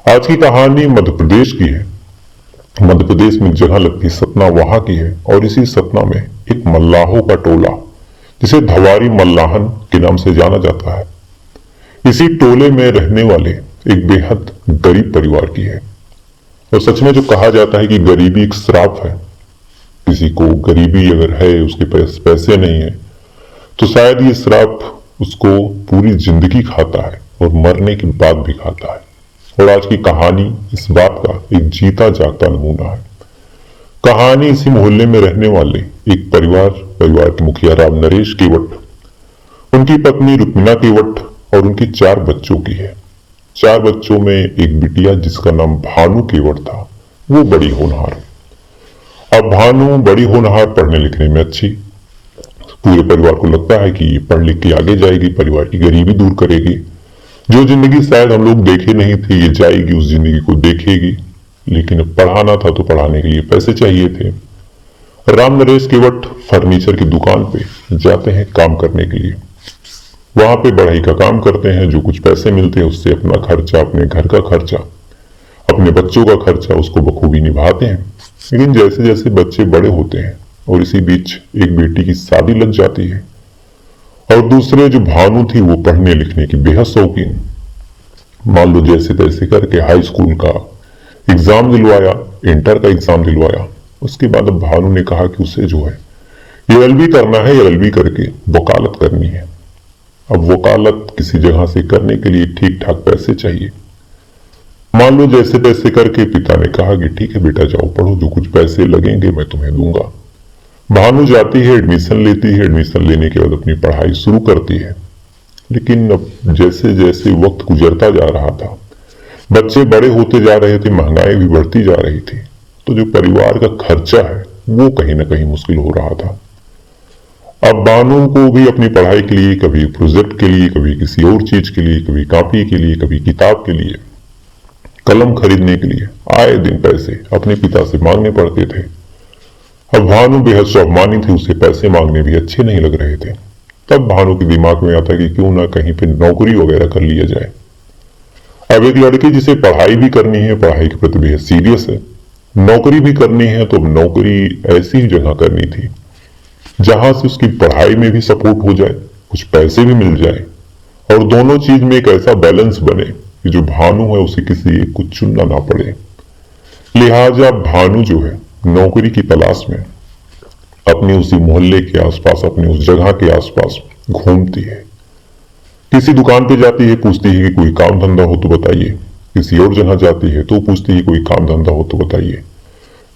आज की कहानी मध्य प्रदेश की है। मध्य प्रदेश में एक जगह लगती है सतना, वहां की है। और इसी सतना में एक मल्लाहों का टोला, जिसे धवारी मल्लाहन के नाम से जाना जाता है, इसी टोले में रहने वाले एक बेहद गरीब परिवार की है। और सच में जो कहा जाता है कि गरीबी एक श्राप है, किसी को गरीबी अगर है, उसके पास पैसे नहीं है, तो शायद ये श्राप उसको पूरी जिंदगी खाता है और मरने के बाद भी खाता है। और आज की कहानी इस बात का एक जीता जागता नमूना है। कहानी इसी मोहल्ले में रहने वाले एक परिवार के मुखिया राम नरेश केवट, उनकी पत्नी रुक्मिना केवट और उनके 4 बच्चों की है। 4 बच्चों में एक बिटिया जिसका नाम भानु केवट था, वो बड़ी होनहार है। अब भानु बड़ी होनहार, पढ़ने लिखने में अच्छी। पूरे परिवार को लगता है कि ये पढ़ लिख के आगे जाएगी, परिवार की गरीबी दूर करेगी। जो जिंदगी शायद हम लोग देखे नहीं थे, ये जाएगी, उस जिंदगी को देखेगी। लेकिन अब पढ़ाना था तो पढ़ाने के लिए पैसे चाहिए थे। राम नरेश केवट फर्नीचर की दुकान पे जाते हैं काम करने के लिए। वहां पे बढ़ई का काम करते हैं। जो कुछ पैसे मिलते हैं उससे अपना खर्चा, अपने घर का खर्चा, अपने बच्चों का खर्चा उसको बखूबी निभाते हैं। लेकिन जैसे जैसे बच्चे बड़े होते हैं और इसी बीच एक बेटी की शादी लग जाती है, और दूसरे जो भानु थी वो पढ़ने लिखने की बेहद शौकीन। मान लो जैसे तैसे करके हाई स्कूल का एग्जाम दिलवाया, इंटर का एग्जाम दिलवाया। उसके बाद अब भानु ने कहा कि उसे जो है एलएलबी करना है, एलएलबी करके वकालत करनी है। अब वकालत किसी जगह से करने के लिए ठीक ठाक पैसे चाहिए। मान लो जैसे तैसे करके पिता ने कहा कि ठीक है बेटा जाओ पढ़ो, जो कुछ पैसे लगेंगे मैं तुम्हें दूंगा। भानु जाती है, एडमिशन लेती है। एडमिशन लेने के बाद अपनी पढ़ाई शुरू करती है। लेकिन अब जैसे जैसे वक्त गुजरता जा रहा था, बच्चे बड़े होते जा रहे थे, महंगाई भी बढ़ती जा रही थी, तो जो परिवार का खर्चा है वो कहीं ना कहीं मुश्किल हो रहा था। अब भानु को भी अपनी पढ़ाई के लिए, कभी प्रोजेक्ट के लिए, कभी किसी और चीज के लिए, कभी कॉपी के लिए, कभी किताब के लिए, कलम खरीदने के लिए आए दिन पैसे अपने पिता से मांगने पड़ते थे। अब भानु बेहद स्वाभिमानी थी, उसे पैसे मांगने भी अच्छे नहीं लग रहे थे। तब भानु के दिमाग में आता कि क्यों ना कहीं पे नौकरी वगैरह कर लिया जाए। अब एक लड़की जिसे पढ़ाई भी करनी है, पढ़ाई के प्रति बेहद सीरियस है, नौकरी भी करनी है, तो नौकरी ऐसी जगह करनी थी जहां से उसकी पढ़ाई में भी सपोर्ट हो जाए, कुछ पैसे भी मिल जाए, और दोनों चीज में एक ऐसा बैलेंस बने कि जो भानु है उसे किसी एक को चुनना ना पड़े। लिहाजा भानु जो है नौकरी की तलाश में अपने उसी मोहल्ले के आसपास, अपने उस जगह के आसपास घूमती है। किसी दुकान पे जाती है, पूछती है कि कोई काम धंधा हो तो बताइए। किसी और जगह जाती है तो पूछती है कोई काम धंधा हो तो बताइए।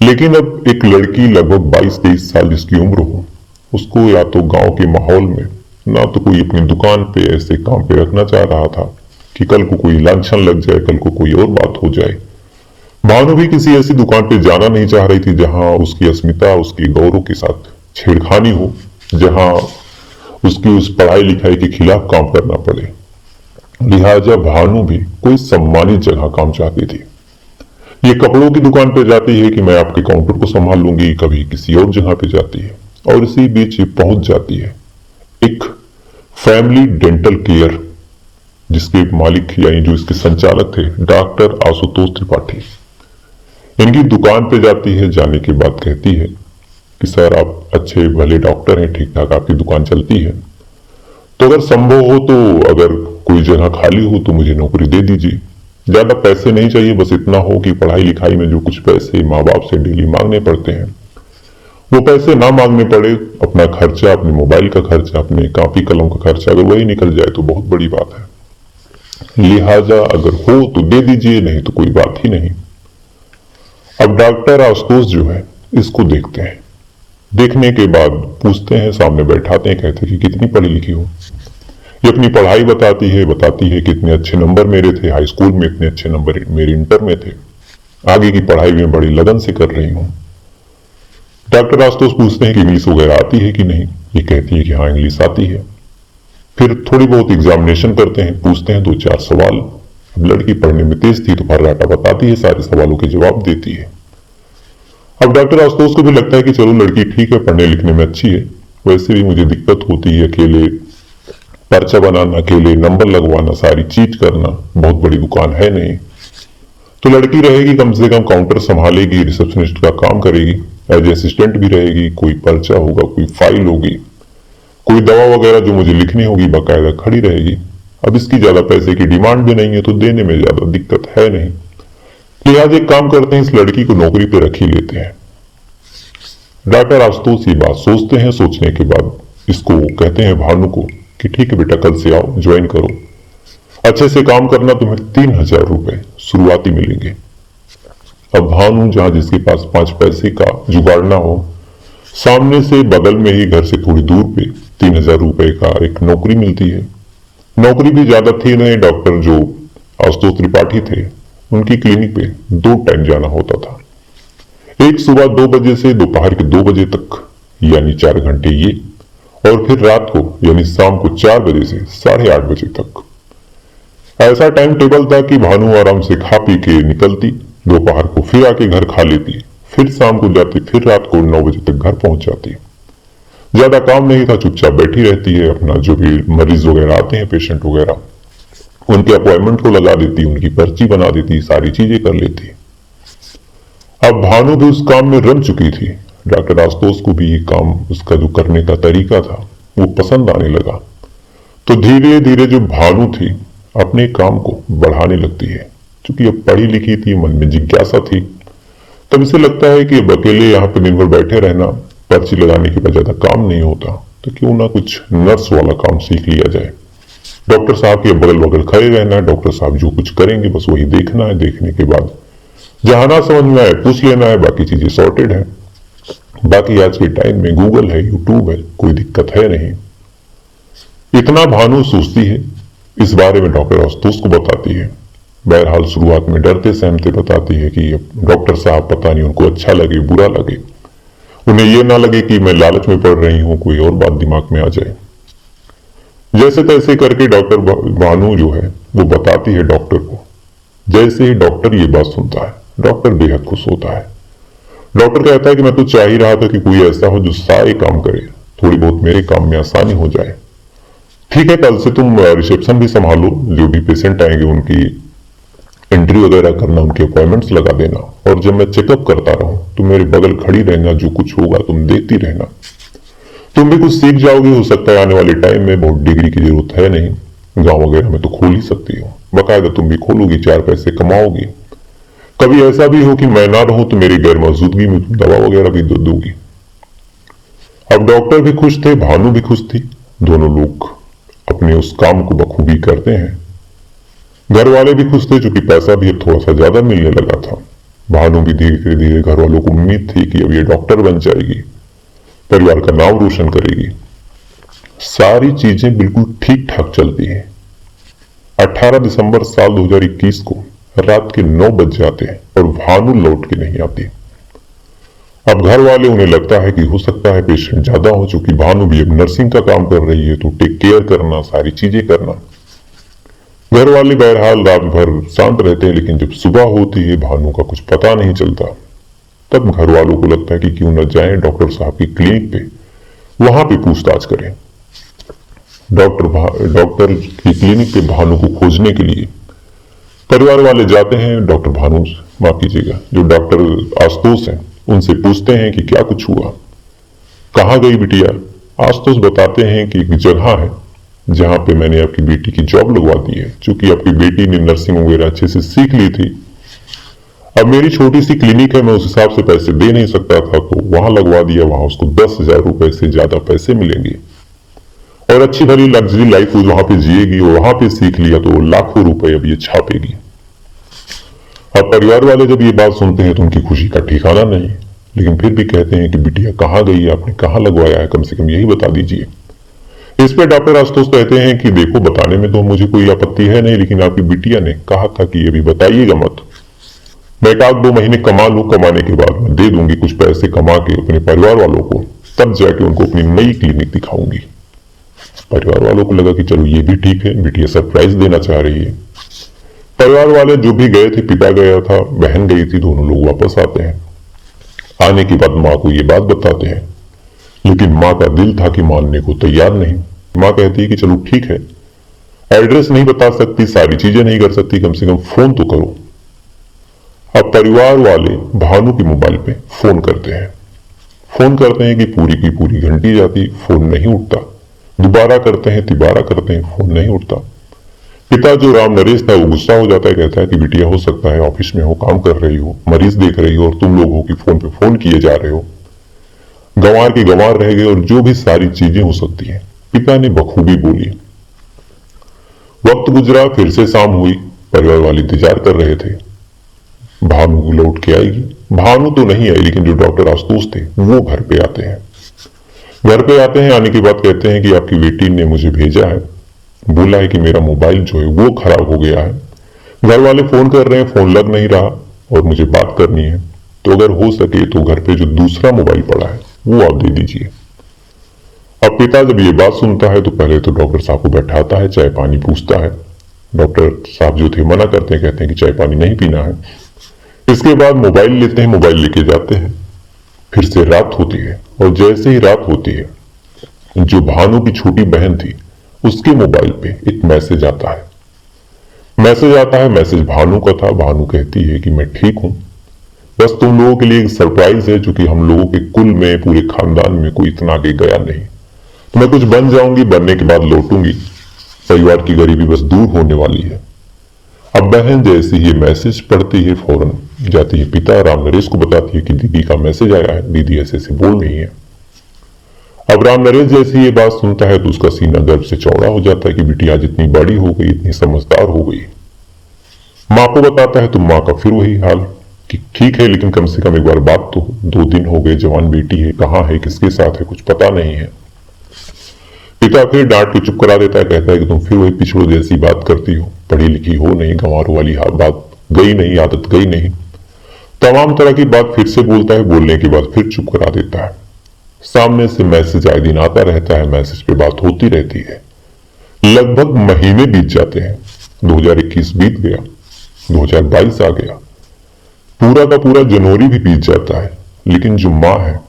लेकिन अब एक लड़की लगभग 22-23 साल जिसकी उम्र हो, उसको या तो गांव के माहौल में ना तो कोई अपनी दुकान पे ऐसे काम पे रखना चाह रहा था कि कल को कोई लांछन लग जाए, कल को कोई और बात हो जाए। भानु भी किसी ऐसी दुकान पे जाना नहीं चाह रही थी जहां उसकी अस्मिता, उसकी गौरव के साथ छेड़खानी हो, जहां उसकी उस पढ़ाई लिखाई के खिलाफ काम करना पड़े। लिहाजा भानु भी कोई सम्मानित जगह काम चाहती थी। ये कपड़ों की दुकान पे जाती है कि मैं आपके काउंटर को संभाल लूंगी, कभी किसी और जगह पे जाती है, और इसी बीच ये पहुंच जाती है एक फैमिली डेंटल केयर, जिसके मालिक यानी जो इसके संचालक थे डॉक्टर आशुतोष त्रिपाठी। इनकी दुकान पे जाती है। जाने के बाद कहती है कि सर आप अच्छे भले डॉक्टर हैं, ठीक ठाक आपकी दुकान चलती है, तो अगर संभव हो तो अगर कोई जगह खाली हो तो मुझे नौकरी दे दीजिए। ज्यादा पैसे नहीं चाहिए, बस इतना हो कि पढ़ाई लिखाई में जो कुछ पैसे माँ बाप से डेली मांगने पड़ते हैं वो पैसे ना मांगने पड़े। अपना खर्चा, अपने मोबाइल का खर्चा, अपने कॉपी कलम का खर्चा अगर वही निकल जाए तो बहुत बड़ी बात है। लिहाजा अगर हो तो दे दीजिए, नहीं तो कोई बात ही नहीं। अब डॉक्टर आशुतोष जो है इसको देखते हैं। देखने के बाद पूछते हैं, सामने बैठाते हैं, कहते हैं कि कितनी पढ़ी लिखी हो। ये अपनी पढ़ाई बताती है कि इतने अच्छे नंबर मेरे थे हाई स्कूल में, इतने अच्छे नंबर मेरे इंटर में थे, आगे की पढ़ाई में बड़ी लगन से कर रही हूँ। डॉक्टर आशुतोष पूछते हैं कि इंग्लिश वगैरह आती है कि नहीं। ये कहती है कि हाँ इंग्लिश आती है। फिर थोड़ी बहुत एग्जामिनेशन करते हैं, पूछते हैं 2-4 सवाल। अब लड़की पढ़ने में तेज थी तो फर्राटा बताती है, सारे सवालों के जवाब देती है। अब डॉक्टर आशुतोष को भी लगता है कि चलो लड़की ठीक है, पढ़ने लिखने में अच्छी है, वैसे भी मुझे दिक्कत होती है, अकेले पर्चा बनाना, अकेले नंबर लगवाना, सारी चीज करना, बहुत बड़ी दुकान है नहीं। तो लड़की रहेगी कम से कम, काउंटर संभालेगी, रिसेप्शनिस्ट का काम करेगी, एज असिस्टेंट भी रहेगी, कोई पर्चा होगा, कोई फाइल होगी, कोई दवा वगैरह जो मुझे लिखनी होगी बाकायदा खड़ी रहेगी। अब इसकी ज्यादा पैसे की डिमांड भी नहीं है तो देने में ज्यादा दिक्कत है नहीं। लिहाजा एक काम करते हैं, इस लड़की को नौकरी पे रख ही लेते हैं। डॉक्टर आशुतोष ये बात सोचते हैं, सोचने के बाद इसको कहते हैं भानु को कि ठीक है बेटा, कल से आओ, ज्वाइन करो, अच्छे से काम करना, तुम्हें 3,000 रुपए शुरुआती मिलेंगे। अब भानु जहां जिसके पास 5 पैसे का जुगाड़ ना हो, सामने से बगल में ही घर से थोड़ी दूर पे 3,000 रुपए का एक नौकरी मिलती है। नौकरी भी ज्यादा थी नहीं, डॉक्टर जो आशुतोष त्रिपाठी थे उनकी क्लिनिक पे 2 टाइम जाना होता था, एक सुबह 2 बजे से दोपहर के 2 बजे तक, यानी 4 घंटे ये, और फिर रात को यानी शाम को 4 बजे से 8:30 बजे तक। ऐसा टाइम टेबल था कि भानु आराम से खा पी के निकलती, दोपहर को फिर आके घर खा लेती, फिर शाम को जाती, फिर रात को 9 बजे तक घर पहुंच जाती। ज्यादा काम नहीं था, चुपचाप बैठी रहती है, अपना जो भी मरीज वगैरह आते हैं, पेशेंट वगैरह, उनके अपॉइंटमेंट को लगा देती, उनकी पर्ची बना देती, सारी चीजें कर लेती। अब भानु भी उस काम में रम चुकी थी। डॉक्टर आशुतोष को भी ये काम, उसका जो करने का तरीका था वो पसंद आने लगा। तो धीरे धीरे जो भानु थी अपने काम को बढ़ाने लगती है। क्योंकि अब पढ़ी लिखी थी, मन में जिज्ञासा थी, तब इसे लगता है कि अब अकेले यहाँ पे दिन भर बैठे रहना, पर्ची लगाने के बाद ज्यादा काम नहीं होता, तो क्यों ना कुछ नर्स वाला काम सीख लिया जाए। डॉक्टर साहब के बगल बगल खड़े रहना है, डॉक्टर साहब जो कुछ करेंगे बस वही देखना है, देखने के बाद जहां ना समझ में आए पूछ लेना है, बाकी चीजें सॉर्टेड है। बाकी आज के टाइम में गूगल है, यूट्यूब है, कोई दिक्कत है नहीं। इतना भानु सोचती है, इस बारे में डॉक्टर आशुतोष को बताती है। बहरहाल शुरुआत में डरते सहमते बताती है कि डॉक्टर साहब पता नहीं उनको अच्छा लगे बुरा लगे, उन्हें यह ना लगे कि मैं लालच में पड़ रही हूं, कोई और बात दिमाग में आ जाए। जैसे तैसे करके डॉक्टर भानु जो है वो बताती है डॉक्टर को। जैसे ही डॉक्टर ये बात सुनता है, डॉक्टर बेहद खुश होता है। डॉक्टर कहता है कि मैं तो चाह ही रहा था कि कोई ऐसा हो जो सारे काम करे, थोड़ी बहुत मेरे काम में आसानी हो जाए। ठीक है, कल से तुम रिसेप्शन भी संभालो, जो भी पेशेंट आएंगे उनकी एंट्री वगैरह करना, उनके अपॉइंटमेंट्स लगा देना, और जब मैं चेकअप करता रहूं तुम मेरे बगल खड़ी रहना, जो कुछ होगा तुम देखती रहना। तुम भी कुछ सीख जाओगी, हो सकता है आने वाले टाइम में बहुत डिग्री की जरूरत है नहीं, गांव वगैरह में तो खोल ही सकती हो, बाकायदा तुम भी खोलोगी, 4 पैसे कमाओगी। कभी ऐसा भी हो कि मैं ना रहूं तो मेरी गैर मौजूदगी में तुम दवा वगैरह भी दोगी। अब डॉक्टर भी खुश थे, भानु भी खुश थी, दोनों लोग अपने उस काम को बखूबी करते हैं। घर वाले भी खुश थे, क्योंकि पैसा भी अब थोड़ा सा ज्यादा मिलने लगा था। भानु भी धीरे धीरे, घर वालों को उम्मीद थी कि अब ये डॉक्टर बन जाएगी, परिवार का नाम रोशन करेगी। सारी चीजें बिल्कुल ठीक ठाक चलती हैं। 18 दिसंबर साल 2021 को रात के 9 बज जाते हैं और भानु लौट के नहीं आती। अब घर वाले, उन्हें लगता है कि हो सकता है पेशेंट ज्यादा हो, चूंकि भानु भी अब नर्सिंग का काम कर रही है, तो टेक केयर करना, सारी चीजें करना। घर वाले बहरहाल रात भर शांत रहते हैं, लेकिन जब सुबह होती है भानु का कुछ पता नहीं चलता। तब घर वालों को लगता है कि क्यों न जाएं डॉक्टर साहब की क्लिनिक पे, वहां पे पूछताछ करें। डॉक्टर की क्लिनिक पे भानु को खोजने के लिए परिवार वाले जाते हैं। डॉक्टर भानु, माफ कीजिएगा, जो डॉक्टर आशुतोष हैं, उनसे पूछते हैं कि क्या कुछ हुआ, कहाँ गई बिटिया। आशुतोष बताते हैं कि एक जगह है जहां पे मैंने आपकी बेटी की जॉब लगवा दी है, क्योंकि आपकी बेटी ने नर्सिंग वगैरह अच्छे से सीख ली थी। अब मेरी छोटी सी क्लिनिक है, मैं उस हिसाब से पैसे दे नहीं सकता था, तो वहां लगवा दिया। वहां उसको 10,000 रुपए से ज्यादा पैसे मिलेंगे और अच्छी भरी लग्जरी लाइफ वो वहां पे जिएगी, और वहां पे सीख लिया तो लाखों रुपए अब ये छापेगी। अब परिवार वाले जब ये बात सुनते हैं तो उनकी खुशी का ठिकाना नहीं, लेकिन फिर भी कहते हैं कि बिटिया कहाँ गई है, आपने कहाँ लगवाया है, कम से कम यही बता दीजिए। इस पे डॉक्टर आशुतोष कहते हैं कि देखो, बताने में तो मुझे कोई आपत्ति है नहीं, लेकिन आपकी बिटिया ने कहा था कि ये भी बताइएगा मत। मैं 1-2 महीने कमा लूं, कमाने के बाद मैं दे दूंगी कुछ पैसे कमा के अपने परिवार वालों को, तब जाके उनको अपनी नई क्लिनिक दिखाऊंगी। परिवार वालों को लगा कि चलो ये भी ठीक है, बिटिया सरप्राइज देना चाह रही है। परिवार वाले जो भी गए थे, पिता गया था, बहन गई थी, दोनों लोग वापस आते हैं। आने के बाद माँ को ये बात बताते हैं, लेकिन माँ का दिल था कि मानने को तैयार नहीं। माँ कहती है कि चलो ठीक है, एड्रेस नहीं बता सकती, सारी चीजें नहीं कर सकती, कम से कम फोन तो करो। अब परिवार वाले भानु के मोबाइल पे फोन करते हैं। फोन करते हैं कि पूरी की पूरी घंटी जाती, फोन नहीं उठता। दोबारा करते हैं, तिबारा करते हैं, फोन नहीं उठता। पिता जो राम नरेश था वो गुस्सा हो जाता है, कहता है कि बिटिया हो सकता है ऑफिस में हो, काम कर रही हो, मरीज देख रही हो और तुम लोग हो कि फोन पे फोन किए जा रहे हो, गंवार के गंवार रह गए और जो भी सारी चीजें हो सकती हैं। पिता ने बखूबी बोली। वक्त गुजरा, फिर से शाम हुई। परिवार वाले इंतजार कर रहे थे भानु लौट के आएगी। भानु तो नहीं आई, लेकिन जो डॉक्टर आशुतोष थे वो घर पे आते हैं। घर पे आते हैं, आने के बाद कहते हैं कि आपकी बेटी ने मुझे भेजा है, बोला है कि मेरा मोबाइल जो है वो खराब हो गया है। घर वाले फोन कर रहे हैं, फोन लग नहीं रहा और मुझे बात करनी है, तो अगर हो सके तो घर पे जो दूसरा मोबाइल पड़ा है वो आप दे दीजिए। अब पिता जब ये बात सुनता है तो पहले तो डॉक्टर साहब को बैठाता है, चाय पानी पूछता है। डॉक्टर साहब जो थे मना करते हैं, कहते हैं कि चाय पानी नहीं पीना है। इसके बाद मोबाइल लेते हैं, मोबाइल लेके जाते हैं। फिर से रात होती है और जैसे ही रात होती है, जो भानु की छोटी बहन थी उसके मोबाइल पे एक मैसेज आता है। मैसेज भानु का था। भानु कहती है कि मैं ठीक हूं, बस तुम लोगों के लिए एक सरप्राइज है, जो कि हम लोगों के कुल में, पूरे खानदान में कोई इतना आगे गया नहीं। तो मैं कुछ बन जाऊंगी, बनने के बाद लौटूंगी, परिवार की गरीबी बस दूर होने वाली है। अब बहन जैसे ये मैसेज पढ़ती है, फौरन जाती है पिता राम नरेश को बताती है कि दीदी का मैसेज आया है, दीदी ऐसे ऐसे बोल रही है। अब राम नरेश जैसे ये बात सुनता है तो उसका सीना गर्व से चौड़ा हो जाता है कि बेटी आज इतनी बड़ी हो गई, इतनी समझदार हो गई। माँ को बताता है तो माँ का फिर वही हाल कि ठीक है, लेकिन कम से कम एक बार बात तो, 2 दिन हो गए, जवान बेटी है, कहाँ है, किसके साथ है, कुछ पता नहीं है। पिता फिर डांट के चुप करा देता है, कहता है कि तुम फिर वही पिछड़ो जैसी बात करती हो, पढ़ी लिखी हो नहीं, गंवारों वाली बात गई नहीं, आदत गई नहीं। तमाम तरह की बात फिर से बोलता है, बोलने के बाद फिर चुप करा देता है। सामने से मैसेज आए दिन आता रहता है, मैसेज पे बात होती रहती है। लगभग महीने बीत जाते हैं। 2021 बीत गया, 2022 आ गया, पूरा का पूरा जनवरी भी बीत जाता है। लेकिन जो माँ है,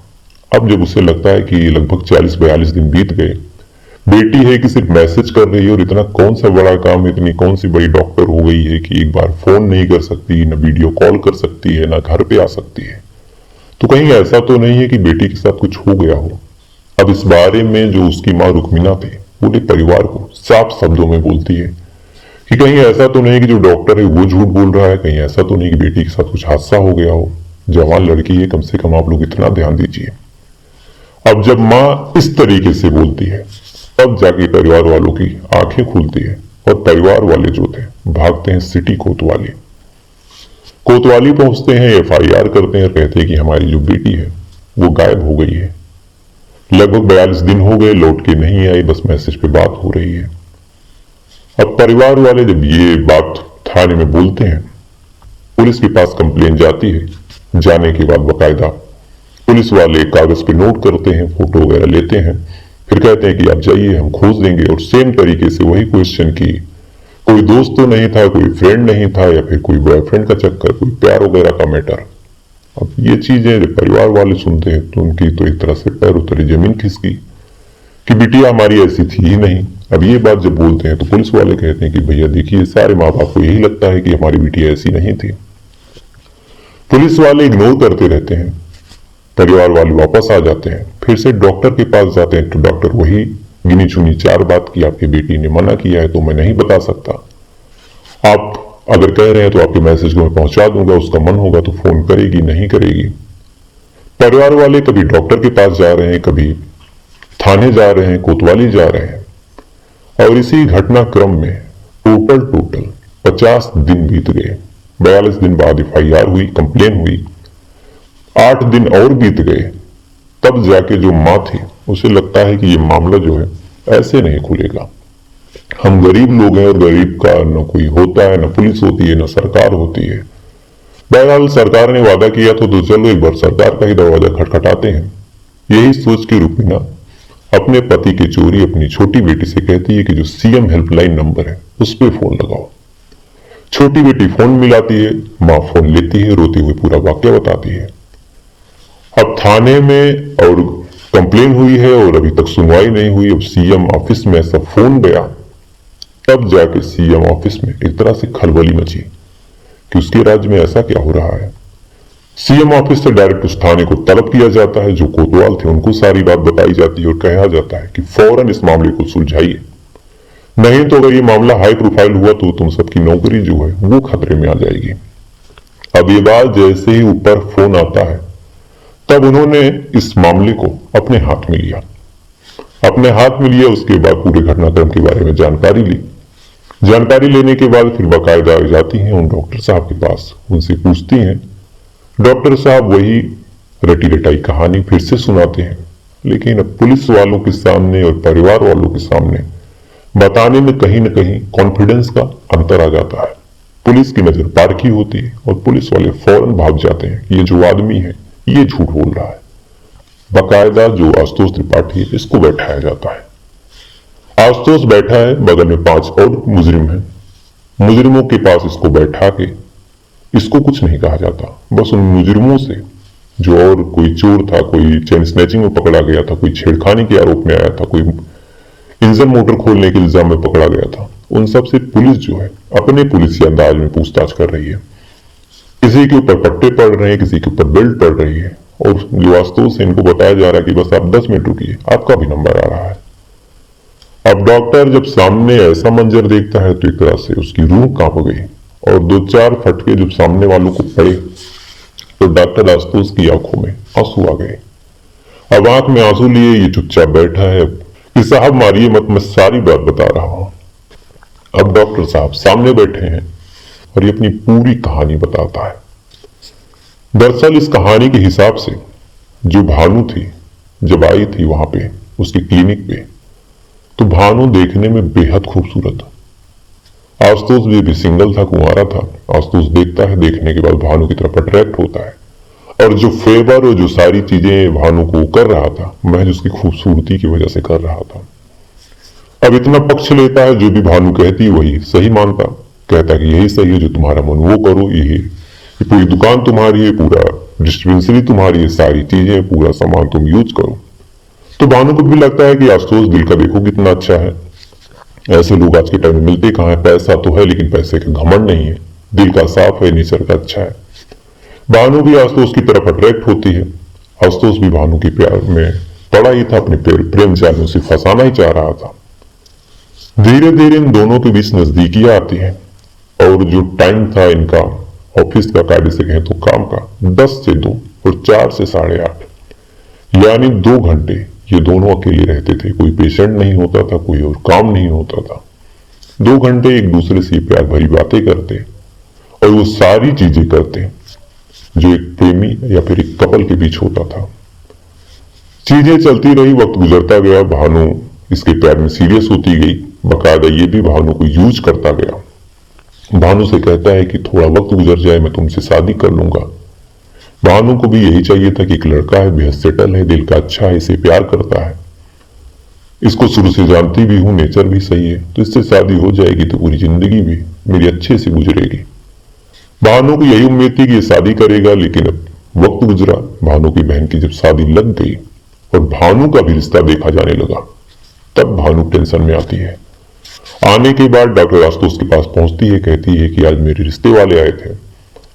अब जब उसे लगता है कि लगभग 40-42 दिन बीत गए, बेटी है कि सिर्फ मैसेज कर रही है और इतना कौन सा बड़ा काम, इतनी कौन सी बड़ी डॉक्टर हो गई है कि एक बार फोन नहीं कर सकती, न वीडियो कॉल कर सकती है, न घर पे आ सकती है, तो कहीं ऐसा तो नहीं है कि बेटी के साथ कुछ हो गया हो। अब इस बारे में जो उसकी माँ रुक्मिना थी, पूरे परिवार को साफ शब्दों में बोलती है कि कहीं ऐसा तो नहीं कि जो डॉक्टर है वो झूठ बोल रहा है, कहीं ऐसा तो नहीं कि बेटी के साथ कुछ हादसा हो गया हो, जवान लड़की है, कम से कम आप लोग इतना ध्यान दीजिए। अब जब माँ इस तरीके से बोलती है, तब जाके परिवार वालों की आंखें खुलती है और परिवार वाले जो थे भागते हैं सिटी कोतवाली। कोतवाली पहुंचते हैं, FIR करते हैं, कहते हैं कि हमारी जो बेटी है वो गायब हो गई है। लगभग 42 दिन हो गए, लौट के नहीं आई, बस मैसेज पे बात हो रही है। अब परिवार वाले जब ये बात थाने में बोलते हैं, पुलिस के पास कंप्लेन जाती है। जाने के बाद बकायदा पुलिस वाले कागज पे नोट करते हैं, फोटो वगैरह लेते हैं, फिर कहते हैं कि आप जाइए, हम खोज देंगे। और सेम तरीके से वही क्वेश्चन की कोई दोस्त तो नहीं था, कोई फ्रेंड नहीं था, या फिर कोई बॉयफ्रेंड का चक्कर, कोई प्यार वगैरह का मैटर। अब ये चीजें जब परिवार वाले सुनते हैं तो उनकी तो एक तरह से पैर उतरी, जमीन खिसकी कि बिटिया हमारी ऐसी थी ही नहीं। अब ये बात जब बोलते हैं तो पुलिस वाले कहते हैं कि भैया देखिए, सारे माँ बाप को यही लगता है कि हमारी बिटिया ऐसी नहीं थी। पुलिस वाले इग्नोर करते रहते हैं, परिवार वाले वापस आ जाते हैं, फिर से डॉक्टर के पास जाते हैं तो डॉक्टर वही गिनी चुनी 4 बात की, आपकी बेटी ने मना किया है तो मैं नहीं बता सकता, आप अगर कह रहे हैं तो आपके मैसेज को मैं पहुंचा दूंगा, उसका मन होगा तो फोन करेगी, नहीं करेगी। परिवार वाले कभी डॉक्टर के पास जा रहे हैं, कभी थाने जा रहे हैं, कोतवाली जा रहे हैं, और इसी घटनाक्रम में टोटल 50 दिन बीत गए। 42 दिन बाद FIR हुई, कंप्लेन हुई, 8 दिन और बीत गए, तब जाके जो माँ थी उसे लगता है कि ये मामला जो है ऐसे नहीं खुलेगा। हम गरीब लोग हैं और गरीब का न कोई होता है, न पुलिस होती है, न सरकार होती है। बहरहाल सरकार ने वादा किया तो चलो एक बार सरकार का ही दरवाजा खटखटाते हैं। यही सोच के रुक्मिना अपने पति की चोरी अपनी छोटी बेटी से कहती है कि जो CM हेल्पलाइन नंबर है उस पर फोन लगाओ। छोटी बेटी फोन मिलाती है, माँ फोन लेती है, रोती हुई पूरा वाक्य बताती है। अब थाने में और कंप्लेन हुई है और अभी तक सुनवाई नहीं हुई। अब CM ऑफिस में ऐसा फोन गया, तब जाके CM ऑफिस में एक तरह से खलबली मची कि उसके राज्य में ऐसा क्या हो रहा है। सीएम ऑफिस से डायरेक्ट उस थाने को तलब किया जाता है, जो कोतवाल थे उनको सारी बात बताई जाती है और कहा जाता है कि फौरन इस मामले को सुलझाइए, नहीं तो अगर ये मामला हाई प्रोफाइल हुआ तो तुम सबकी नौकरी जो है वो खतरे में आ जाएगी। अब ये बात जैसे ही ऊपर फोन आता है तब उन्होंने इस मामले को अपने हाथ में लिया। उसके बाद पूरे घटनाक्रम के बारे में जानकारी ली। जानकारी लेने के बाद फिर बाकायदा जाती हैं उन डॉक्टर साहब के पास, उनसे पूछती हैं। डॉक्टर साहब वही रटी रटाई कहानी फिर से सुनाते हैं, लेकिन अब पुलिस वालों के सामने और परिवार वालों के सामने बताने में कहीं न कहीं कॉन्फिडेंस का अंतर आ जाता है। पुलिस की नजर पारखी होती है और पुलिस वाले फौरन भाग जाते हैं कि ये जो आदमी है ये झूठ बोल रहा है। बाकायदा जो आशुतोष त्रिपाठी है इसको बैठाया जाता है। आशुतोष बैठा है, बगल में 5 और मुजरिम हैं। मुजरिमों के पास इसको बैठा के इसको कुछ नहीं कहा जाता, बस उन मुजरिमों से जो और कोई चोर था, कोई चेन स्नैचिंग में पकड़ा गया था, कोई छेड़खानी के आरोप में आया था, कोई इंजन मोटर खोलने के इल्जाम में पकड़ा गया था, उन सब से पुलिस जो है अपने पुलिसी अंदाज में पूछताछ कर रही है। किसी के ऊपर पट्टे पड़ रहे हैं, किसी के ऊपर बेल्ट पड़ रही है, और जो आशुतोष है इनको बताया जा रहा है कि बस आप 10 मिनट रुकिए, आपका भी नंबर आ रहा है। अब डॉक्टर जब सामने ऐसा मंजर देखता है तो एक तरह से उसकी रूह कांप गई और 2-4 फटके जब सामने वालों को पड़े तो डॉक्टर आशुतोष की आंखों में आंसू आ गए। अब आंख में आंसू लिए ये चुपचाप बैठा है कि साहब मारिए मत, मैं सारी बात बता रहा हूं। अब डॉक्टर साहब सामने बैठे हैं और ये अपनी पूरी कहानी बताता है। दरअसल इस कहानी के हिसाब से जो भानु थी जब आई थी वहां पे उसके क्लिनिक पे, तो भानु देखने में बेहद खूबसूरत। आशुतोष भी सिंगल था, कुंवारा था। आशुतोष देखता है, देखने के बाद भानु की तरफ अट्रैक्ट होता है और जो फेवर और जो सारी चीजें भानु को कर रहा था महज उसकी खूबसूरती की वजह से कर रहा था। अब इतना पक्ष लेता है, जो भी भानु कहती वही सही मानता, कहता कि यही सही है, जो तुम्हारा मन वो करो, ये पूरी दुकान तुम्हारी है, पूरा डिस्पेंसरी तुम्हारी है, सारी चीजें पूरा सामान तुम यूज करो। तो भानु को भी लगता है कि आशुतोष दिल का देखो कितना अच्छा है। ऐसे लोग आज के टाइम में मिलते कहाँ है, पैसा तो है लेकिन पैसे का घमंड नहीं है, दिल का साफ है, नेचर का अच्छा है। भानु भी आशुतोष की तरफ अट्रैक्ट होती है। आशुतोष भी भानु के प्यार में पड़ा ही था, अपने प्रेम जाल में उसे फंसाना ही चाह रहा था। धीरे धीरे इन दोनों के बीच नजदीकियां आती हैं और जो टाइम था इनका ऑफिस का, कायदे से कहें तो काम का, 10 से 2 और 4 से 8:30, यानी 2 घंटे ये दोनों अकेले रहते थे। कोई पेशेंट नहीं होता था, कोई और काम नहीं होता था। 2 घंटे एक दूसरे से प्यार भरी बातें करते और वो सारी चीजें करते जो एक प्रेमी या फिर एक कपल के बीच होता था। चीजें चलती रही, वक्त गुजरता गया, भानु इसके प्यार में सीरियस होती गई। बाकायदा ये भी भानु को यूज करता गया। भानु से कहता है कि थोड़ा वक्त गुजर जाए, मैं तुमसे शादी कर लूंगा। भानु को भी यही चाहिए था कि एक लड़का है, बेहद सेटल है, दिल का अच्छा है, इसे प्यार करता है, इसको शुरू से जानती भी हूं, नेचर भी सही है, तो इससे शादी हो जाएगी तो पूरी जिंदगी भी मेरी अच्छे से गुजरेगी। भानु को यही उम्मीद थी कि ये शादी करेगा, लेकिन अब वक्त गुजरा, भानु की बहन की जब शादी लग गई और भानु का भी रिश्ता देखा जाने लगा, तब भानु टेंशन में आती है। आने के बाद डॉक्टर आशुतोष के पास पहुंचती है, कहती है कि आज मेरे रिश्ते वाले आए थे,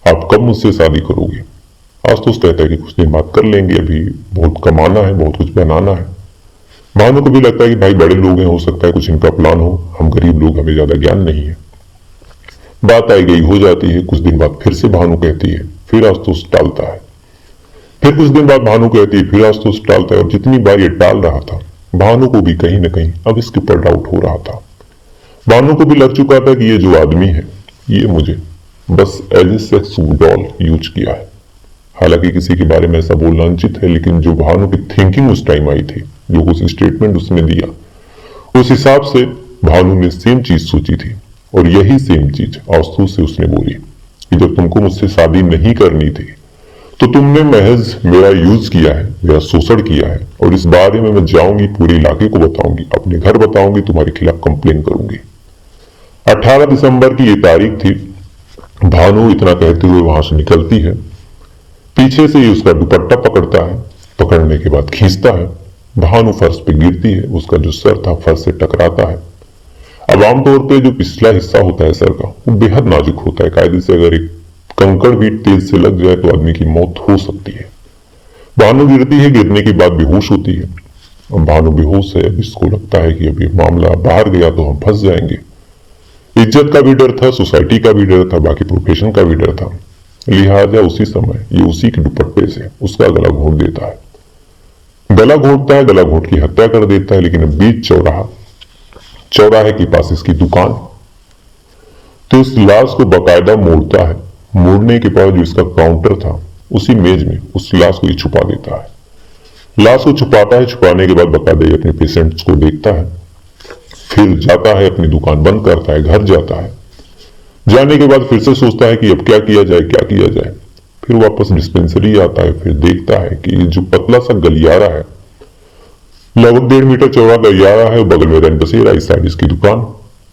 आप कब मुझसे शादी करोगे। आशुतोष कहता है कि कुछ दिन बात कर लेंगे, अभी बहुत कमाना है, बहुत कुछ बनाना है। भानु को भी लगता है कि भाई बड़े लोग हैं, हो सकता है कुछ इनका प्लान हो, हम गरीब लोग, हमें ज्यादा ज्ञान नहीं है। बात आई गई हो जाती है। कुछ दिन बाद फिर से भानु कहती है, फिर आशुतोष टालता है। फिर कुछ दिन बाद भानु कहती है, फिर आशुतोष टालता है। और जितनी बार ये टाल रहा था, भानु को भी कहीं ना कहीं अब इसके ऊपर डाउट हो रहा था। भानु को भी लग चुका था कि ये जो आदमी है ये मुझे बस as a sex doll use किया है। हालांकि किसी के बारे में ऐसा बोलना अनुचित है, लेकिन जो भानु की थिंकिंग उस टाइम आई थी, जो कुछ स्टेटमेंट उसने दिया, उस हिसाब से भानु ने सेम चीज सोची थी। और यही सेम चीज आशुतोष से उसने बोली कि जब तुमको मुझसे शादी नहीं करनी थी तो तुमने महज मेरा यूज किया है, मेरा शोषण किया है, और इस बारे में मैं जाऊंगी, पूरे इलाके को बताऊंगी, अपने घर बताऊंगी, तुम्हारे खिलाफ कंप्लेन करूंगी। 18 दिसंबर की ये तारीख थी। भानु इतना कहते हुए वहां से निकलती है। पीछे से ही उसका दुपट्टा पकड़ता है, पकड़ने के बाद खींचता है। भानु फर्श पे गिरती है, उसका जो सर था फर्श से टकराता है। अब आमतौर पे जो पिछला हिस्सा होता है सर का, वो बेहद नाजुक होता है। कायदे से अगर एक कंकड़ भी तेज से लग जाए तो आदमी की मौत हो सकती है। भानु गिरती है, गिरने के बाद बेहोश होती है। अब भानु बेहोश है, इसको लगता है कि अभी मामला बाहर गया तो हम फंस जाएंगे। इज्जत का भी डर था, सोसाइटी का भी डर था, बाकी प्रोफेशन का भी डर था। लिहाजा उसी समय ये उसी के दुपट्टे से उसका गला घोंट देता है। गला घोंटता है, गला घोंट की हत्या कर देता है। लेकिन बीच चौराहे के पास इसकी दुकान, तो इस लाश को बाकायदा मोड़ता है। मोड़ने के बाद जो इसका काउंटर था उसी मेज में उस लाश को ये छुपा देता है। लाश को छुपाता है, छुपाने के बाद बाकायदा ये अपने पेशेंट्स को देखता है, फिर जाता है, अपनी दुकान बंद करता है, घर जाता है। जाने के बाद फिर से सोचता है कि अब क्या किया जाए। फिर वापस डिस्पेंसरी आता है, फिर देखता है कि जो पतला सा गलियारा है, लगभग 1.5 मीटर चौड़ा गलियारा है, बगल में रैन बसेरा, इस साइड इसकी दुकान।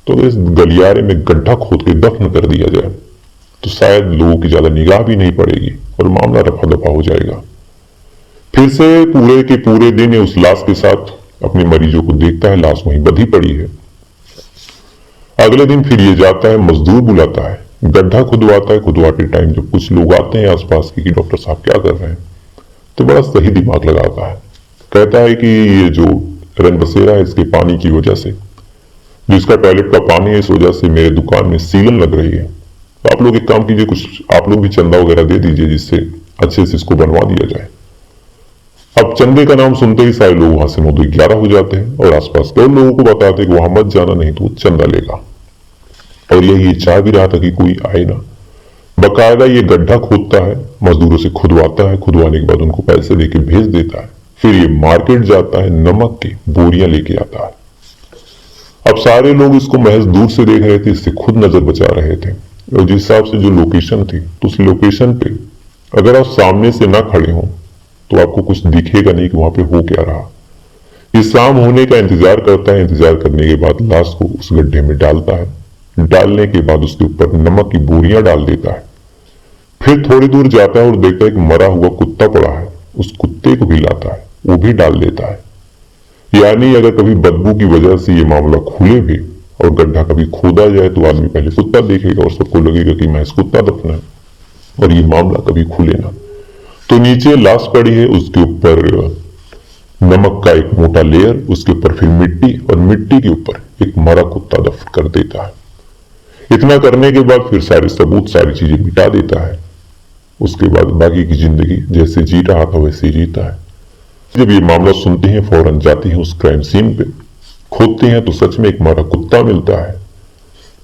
तो इस गलियारे में गड्ढा खोद के दफन कर दिया जाए तो शायद लोगों की ज्यादा निगाह भी नहीं पड़ेगी और मामला रफा दफा हो जाएगा। फिर से पूरे के पूरे दिन उस लाश के साथ अपने मरीजों को देखता है, लाश वहीं बंधी पड़ी है। अगले दिन फिर ये जाता है, मजदूर बुलाता है, गड्ढा खुदवाता है। खुदवाते टाइम जब कुछ लोग आते हैं आसपास के कि डॉक्टर साहब क्या कर रहे हैं, तो बड़ा सही दिमाग लगाता है। कहता है कि ये जो रन बसेरा है इसके पानी की वजह से, जो इसका टॉयलेट का पानी है, इस वजह से मेरे दुकान में सीलन लग रही है। तो आप लोग एक काम कीजिए, कुछ आप लोग भी चंदा वगैरह दे दीजिए जिससे अच्छे से इसको बनवा दिया जाए। अब चंदे का नाम सुनते ही सारे लोग वहां से 9-11 हो जाते हैं और आसपास के लोगों को बताते हैं कि वहां मत जाना, नहीं तो वो चंदा लेगा। और ये चाह भी रहा था कि कोई आए ना। बकायदा ये गड्ढा खोदता है, मजदूरों से खुदवाता है, खुदवाने के बाद उनको पैसे देके भेज देता है। फिर ये मार्केट जाता है, नमक की बोरियां लेके आता है। अब सारे लोग इसको महज दूर से देख रहे थे, इससे खुद नजर बचा रहे थे। और जिस हिसाब से जो लोकेशन थी, तो उस लोकेशन पे अगर आप सामने से ना खड़े हो तो आपको कुछ दिखेगा नहीं कि वहां पे हो क्या रहा। ये शाम होने का इंतजार करता है, इंतजार करने के बाद लाश को उस गड्ढे में डालता है। डालने के बाद उसके ऊपर नमक की बोरियां डाल देता है। फिर थोड़ी दूर जाता है और देखता है कि मरा हुआ कुत्ता पड़ा है, उस कुत्ते को भी लाता है, वो भी डाल देता है। यानी अगर कभी बदबू की वजह से ये मामला खुले भी और गड्ढा कभी खोदा जाए तो आदमी पहले कुत्ता देखेगा और सबको लगेगा कि महज कुत्ता दफना है और ये मामला कभी खुले ना। तो नीचे लाश पड़ी है, उसके ऊपर नमक का एक मोटा लेयर, उसके ऊपर फिर मिट्टी और मिट्टी के ऊपर एक मरा कुत्ता दफन कर देता है। इतना करने के बाद फिर सारे सबूत, सारी चीजें मिटा देता है। उसके बाद बाकी की जिंदगी जैसे जी रहा था वैसे ही जीता है। जब ये मामला सुनते हैं फौरन जाती हैं उस क्राइम सीन पे, खोदते हैं तो सच में एक मरा कुत्ता मिलता है।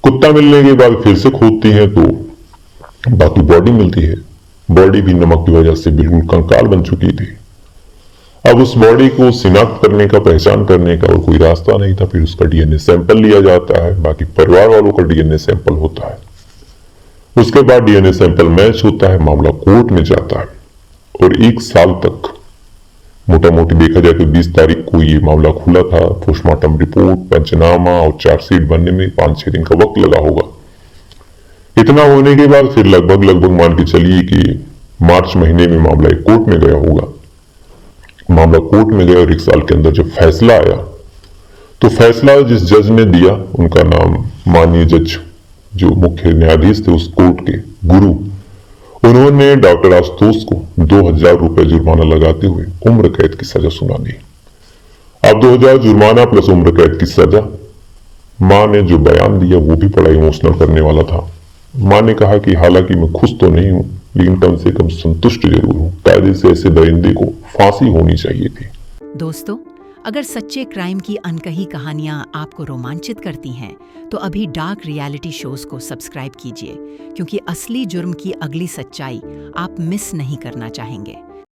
कुत्ता मिलने के बाद फिर से खोदती हैं तो बाकी बॉडी मिलती है। बॉडी भी नमक की वजह से बिल्कुल कंकाल बन चुकी थी। अब उस बॉडी को शिनाख्त करने का, पहचान करने का और कोई रास्ता नहीं था। फिर उसका डीएनए सैंपल लिया जाता है, बाकी परिवार वालों का डीएनए सैंपल होता है। उसके बाद डीएनए सैंपल मैच होता है, मामला कोर्ट में जाता है और 1 साल तक, मोटा मोटी देखा जाए तो 20 तारीख को ये मामला खुला था। पोस्टमार्टम रिपोर्ट, पंचनामा और चार्जशीट बनने में 5-6 दिन का वक्त लगा होगा। इतना होने के बाद फिर लगभग मान के चलिए कि मार्च महीने में मामला एक कोर्ट में गया होगा। मामला कोर्ट में गया और 1 साल के अंदर जब फैसला आया तो फैसला जिस जज ने दिया, उनका नाम माननीय जज जो मुख्य न्यायाधीश थे उस कोर्ट के, गुरु, उन्होंने डॉक्टर आशुतोष को 2000 रुपए जुर्माना लगाते हुए उम्र कैद की सजा सुना दी। अब 2000 जुर्माना प्लस उम्र कैद की सजा। मां ने जो बयान दिया वो भी बड़ा इमोशनल करने वाला था। मां ने कहा कि हालांकि मैं खुश तो नहीं हूं, लेकिन कम से कम संतुष्ट जरूर हूं। कायदे से ऐसे दरिंदे को फांसी होनी चाहिए थी। दोस्तों, अगर सच्चे क्राइम की अनकही कहानियां आपको रोमांचित करती हैं, तो अभी डार्क रियलिटी शोज को सब्सक्राइब कीजिए, क्योंकि असली जुर्म की अगली सच्चाई आप मिस नहीं करना चाहेंगे।